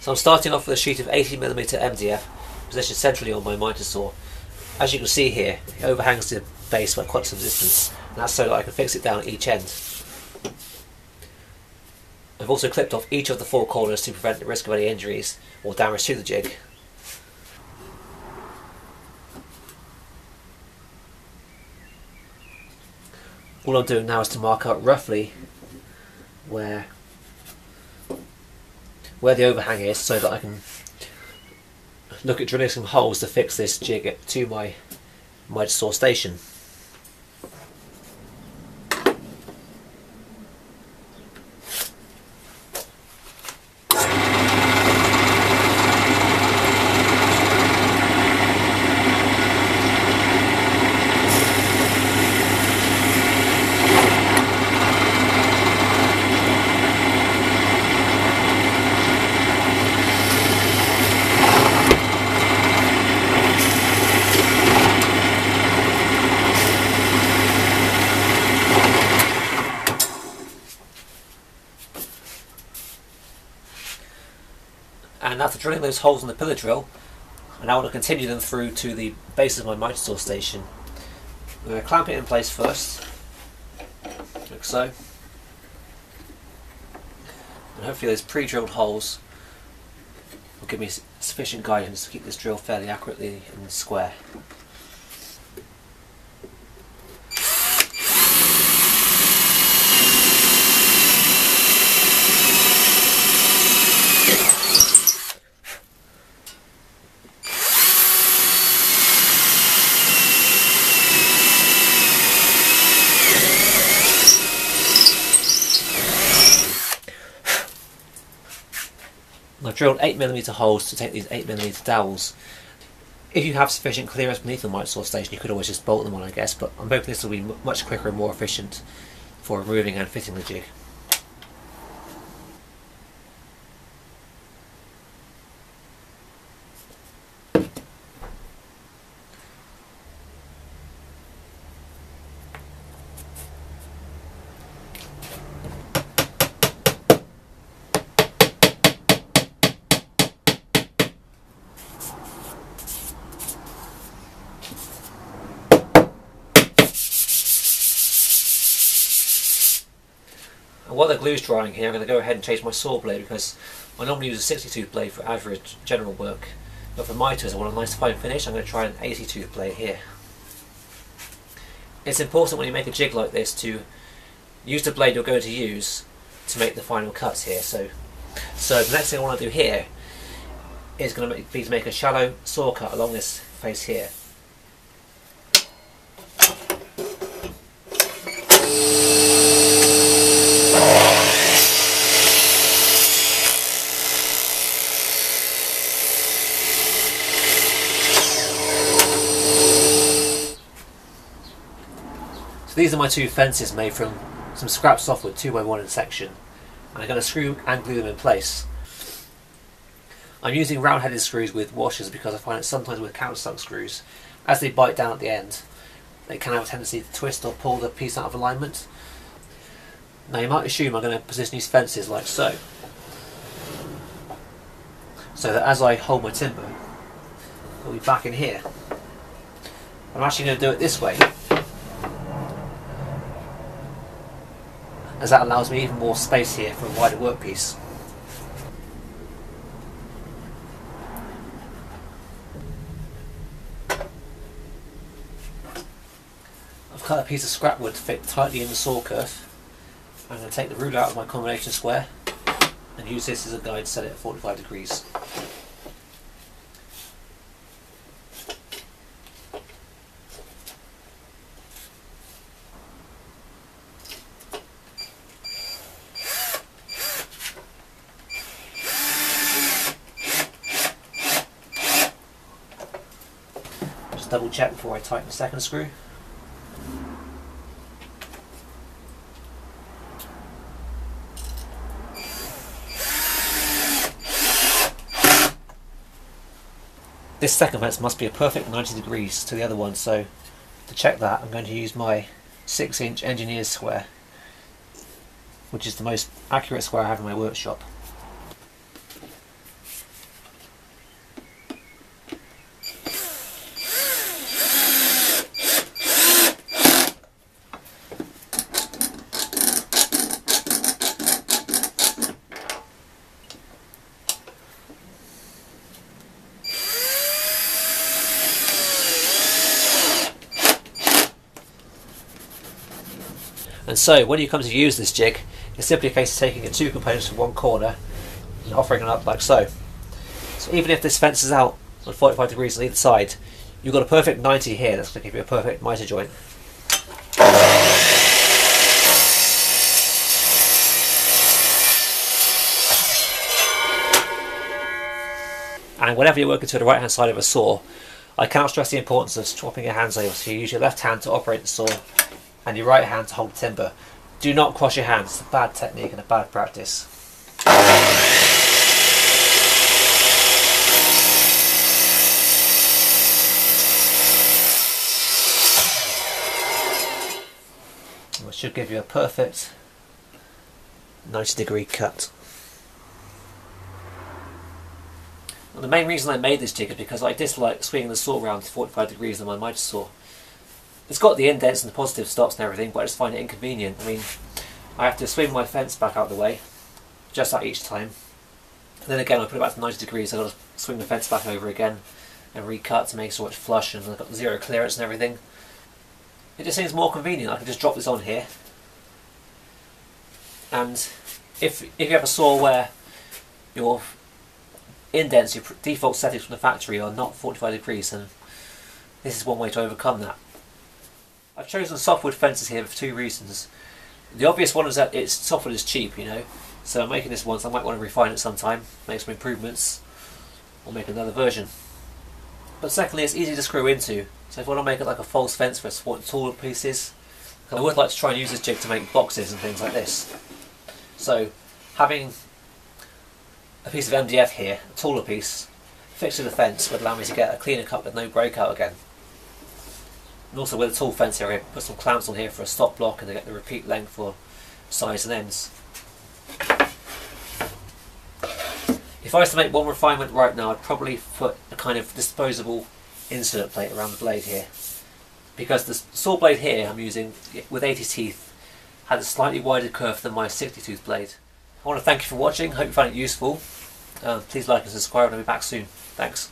So I'm starting off with a sheet of 80mm MDF positioned centrally on my mitre saw. As you can see here, it overhangs the base by quite some distance, and that's so that I can fix it down at each end. I've also clipped off each of the 4 corners to prevent the risk of any injuries or damage to the jig. All I'm doing now is to mark out roughly where the overhang is, so that I can look at drilling some holes to fix this jig to my mitre saw station. And after drilling those holes in the pillar drill, I now want to continue them through to the base of my mitre saw station. I'm going to clamp it in place first, like so, and hopefully those pre-drilled holes will give me sufficient guidance to keep this drill fairly accurately and square. I've drilled 8mm holes to take these 8mm dowels. If you have sufficient clearance beneath the mitre saw station, you could always just bolt them on, I guess, but I'm hoping this will be much quicker and more efficient for removing and fitting the jig. And while the glue's drying here, I'm going to go ahead and change my saw blade, because I normally use a 60-tooth blade for average general work, but for mitres I want a nice fine finish. I'm going to try an 80-tooth blade here. It's important when you make a jig like this to use the blade you're going to use to make the final cuts here. So the next thing I want to do here is going to be to make a shallow saw cut along this face here. These are my 2 fences made from some scrap softwood 2x1 in section, and I'm going to screw and glue them in place. I'm using round-headed screws with washers because I find that sometimes with countersunk screws, as they bite down at the end, they can have a tendency to twist or pull the piece out of alignment. Now you might assume I'm going to position these fences like so that as I hold my timber, it'll be back in here. I'm actually going to do it this way, as that allows me even more space here for a wider workpiece. I've cut a piece of scrap wood to fit tightly in the saw kerf. I'm going to take the ruler out of my combination square and use this as a guide to set it at 45 degrees. Double check before I tighten the second screw. This second fence must be a perfect 90 degrees to the other one, so to check that I'm going to use my 6-inch engineer's square, which is the most accurate square I have in my workshop. And so when you come to use this jig, it's simply a case of taking the two components from one corner and offering them up like so. So even if this fence is out on 45 degrees on either side, you've got a perfect 90 here. That's going to give you a perfect mitre joint. And whenever you're working to the right hand side of a saw, I cannot stress the importance of swapping your hands over. So you use your left hand to operate the saw and your right hand to hold timber. Do not cross your hands. It's a bad technique and a bad practice. Which should give you a perfect 90-degree cut. And the main reason I made this jig is because I dislike swinging the saw around to 45 degrees on my mitre saw. It's got the indents and the positive stops and everything, but I just find it inconvenient. I mean, I have to swing my fence back out of the way, just that each time. And then again, I put it back to 90 degrees, I've got to swing the fence back over again and recut to make sure it's flush, and I've got zero clearance and everything. It just seems more convenient. I can just drop this on here. And if you have a saw where your indents, your default settings from the factory are not 45 degrees, then this is one way to overcome that. I've chosen softwood fences here for two reasons. The obvious one is that softwood is cheap, you know, so I'm making this once. I might want to refine it sometime, make some improvements, or make another version. But secondly, it's easy to screw into, so if I want to make it like a false fence for taller pieces, I would like to try and use this jig to make boxes and things like this. So having a piece of MDF here, a taller piece, fixed to the fence would allow me to get a cleaner cut with no breakout again. And also with a tall fence here, I put some clamps on here for a stop block and to get the repeat length for sides and ends. If I was to make one refinement right now, I'd probably put a kind of disposable insert plate around the blade here. Because the saw blade here I'm using with 80 teeth had a slightly wider curve than my 60 tooth blade. I want to thank you for watching, hope you found it useful. Please like and subscribe and I'll be back soon. Thanks.